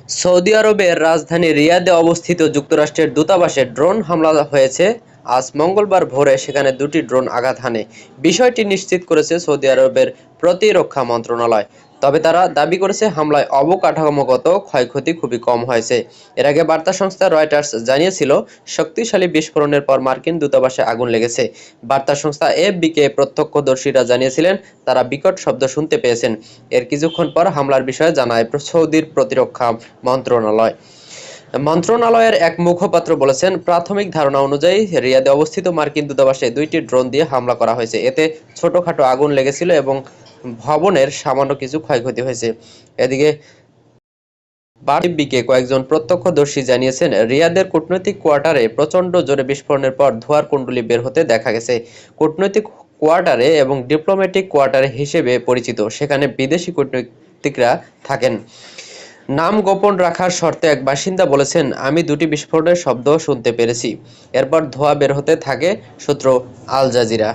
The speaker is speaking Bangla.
সৌদি আরবের রাজধানী রিয়াদে অবস্থিত যুক্তরাষ্ট্রের দূতাবাসে ড্রোন হামলা হয়েছে আজ মঙ্গলবার ভোরে। সেখানে দুটি ড্রোন আঘাত হানে। বিষয়টি নিশ্চিত করেছে সৌদি আরবের প্রতিরক্ষা মন্ত্রণালয়। তবে তারা দাবি করেছে হামলায় অবকাঠামোগত ক্ষয়ক্ষতি খুবই কম হয়েছে। এর আগে বার্তা সংস্থা রয়টার্স জানিয়েছিল, শক্তিশালী বিস্ফোরণের পর মার্কিন দূতাবাসে আগুন লেগেছে। বার্তা সংস্থা এএফপিকে প্রত্যক্ষদর্শীরা জানিয়েছিলেন তারা বিকট শব্দ শুনতে পেয়েছেন। এর কিছুক্ষণ পর হামলার বিষয়ে জানায় সৌদির প্রতিরক্ষা মন্ত্রণালয়। মন্ত্রণালয়ের এক মুখপাত্র বলেছেন, প্রাথমিক ধারণা অনুযায়ী রিয়াদে অবস্থিত মার্কিন দূতাবাসে দুইটি ড্রোন দিয়ে হামলা করা হয়েছে। এতে ছোটখাটো আগুন লেগেছিল এবং ভবনের সামান্য কিছু ক্ষয়ক্ষতি হয়েছে। এদিকে বারবিকে কয়েকজন প্রত্যক্ষদর্শী জানিয়েছেন, রিয়াদের কূটনৈতিক কোয়ার্টারে প্রচণ্ড জোরে বিস্ফোরণের পর ধোঁয়ার কুণ্ডলী বের হতে দেখা গেছে। কূটনৈতিক কোয়ার্টারে এবং ডিপ্লোম্যাটিক কোয়ার্টারে হিসেবে পরিচিত, সেখানে বিদেশি কূটনীতিকরা থাকেন। নাম গোপন রাখার শর্তে এক বাসিন্দা বলেছেন, আমি দুটি বিস্ফোরণের শব্দ শুনতে পেরেছি। এরপর ধোঁয়া বের হতে থাকে। সূত্র আল জাজিরা।